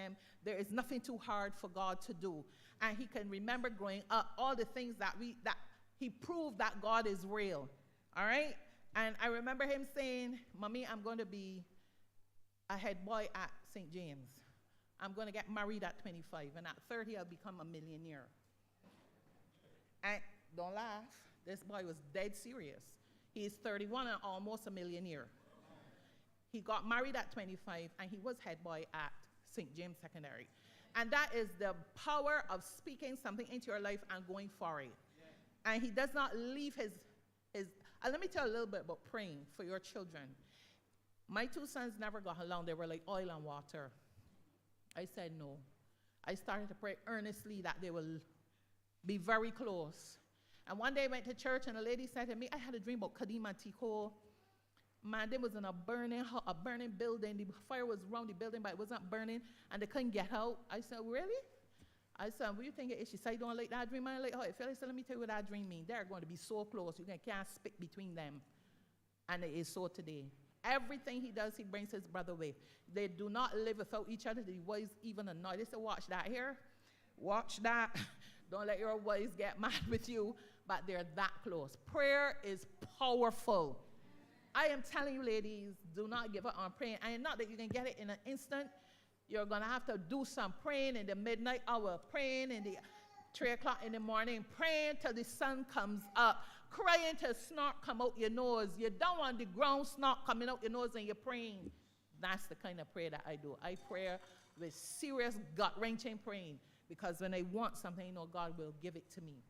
them. There is nothing too hard for God to do. And he can remember growing up all the things that he proved that God is real. All right? And I remember him saying, Mommy, I'm going to be a head boy at St. James. I'm going to get married at 25. And at 30, I'll become a millionaire. And don't laugh. This boy was dead serious. He is 31 and almost a millionaire. He got married at 25, and he was head boy at St. James Secondary. And that is the power of speaking something into your life and going for it. Yeah. And he does not leave his let me tell you a little bit about praying for your children. My two sons never got along. They were like oil and water. I said no. I started to pray earnestly that they will be very close. And one day I went to church, and a lady said to me, I had a dream about Kadima Tico. Man, they was in a burning building. The fire was around the building, but it wasn't burning, and they couldn't get out. I said, really? I said, what do you think it is? She said, you don't like that dream? I like how it felt. I said, let me tell you what that dream means. They're going to be so close. You can't speak between them. And it is so today. Everything he does, he brings his brother with. They do not live without each other. The boys even annoyed. They said, watch that here. Watch that. Don't let your boys get mad with you. But they're that close. Prayer is powerful. I am telling you, ladies, do not give up on praying. And not that you can get it in an instant. You're going to have to do some praying in the midnight hour, praying in the 3 o'clock in the morning, praying till the sun comes up, crying till snot come out your nose. You don't want the ground snot coming out your nose and you're praying. That's the kind of prayer that I do. I pray with serious gut-wrenching praying, because when I want something, God will give it to me,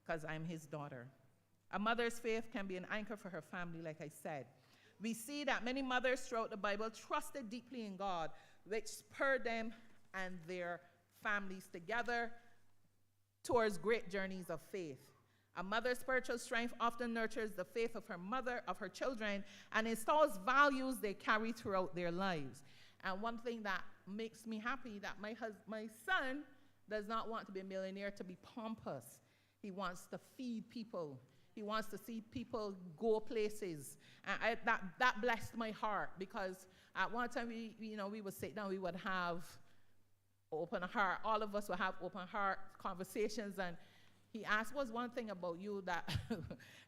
because I'm his daughter. A mother's faith can be an anchor for her family, like I said. We see that many mothers throughout the Bible trusted deeply in God, which spurred them and their families together towards great journeys of faith. A mother's spiritual strength often nurtures the faith of her children, and installs values they carry throughout their lives. And one thing that makes me happy, that my son does not want to be a millionaire to be pompous. He wants to feed people. He wants to see people go places. And that blessed my heart, because at one time we would sit down, we would have open heart. All of us would have open heart conversations, and he asked, what's one thing about you that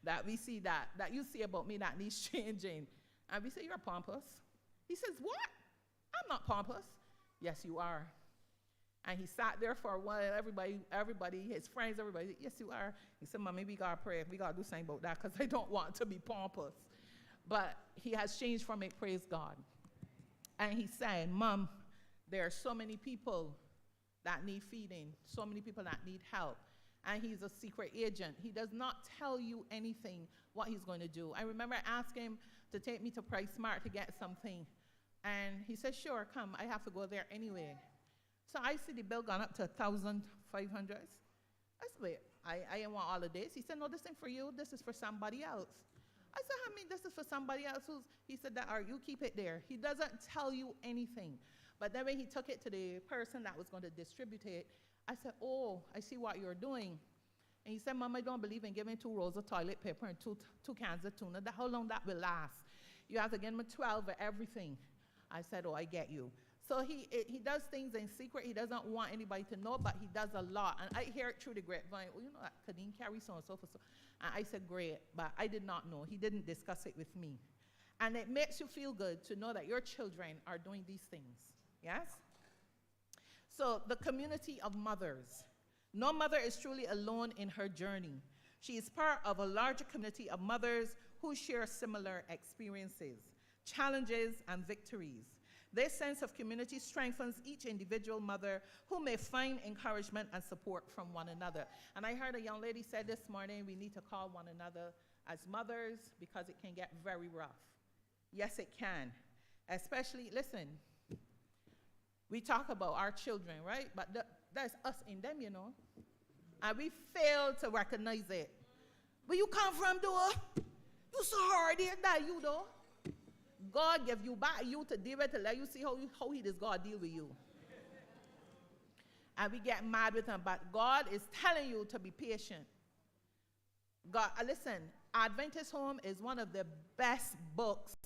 that we see that you see about me that needs changing? And we say, you're pompous. He says, what? I'm not pompous. Yes, you are. And he sat there for a while. Everybody, his friends, everybody, yes, you are. He said, Mommy, we got to pray. We got to do something about that, because I don't want to be pompous. But he has changed from it, praise God. And he said, Mom, there are so many people that need feeding, so many people that need help. And he's a secret agent. He does not tell you anything what he's going to do. I remember asking him to take me to Price Smart to get something. And he said, sure, come. I have to go there anyway. So I see the bill gone up to $1,500. I said, wait, I didn't want all of this. He said, no, this isn't for you. This is for somebody else. I said, I mean, this is for somebody else. He said, you keep it there. He doesn't tell you anything. But then when he took it to the person that was going to distribute it, I said, oh, I see what you're doing. And he said, Mom, I don't believe in giving 2 rolls of toilet paper and two cans of tuna. How long that will last? You have to give him 12 of everything. I said, oh, I get you. So he does things in secret. He doesn't want anybody to know, but he does a lot. And I hear it through the grapevine. Well, that Kadeen carries so and so. And I said, great, but I did not know. He didn't discuss it with me. And it makes you feel good to know that your children are doing these things. Yes? So the community of mothers. No mother is truly alone in her journey. She is part of a larger community of mothers who share similar experiences, challenges, and victories. This sense of community strengthens each individual mother, who may find encouragement and support from one another. And I heard a young lady say this morning, we need to call one another as mothers, because it can get very rough. Yes, it can. Especially, listen, we talk about our children, right? But there's us in them, And we fail to recognize it. Where you come from, though? You so hard, ain't that you, though? God gave you back you to deal with, to let you see how he does God deal with you. And we get mad with him, but God is telling you to be patient. God, listen, Adventist Home is one of the best books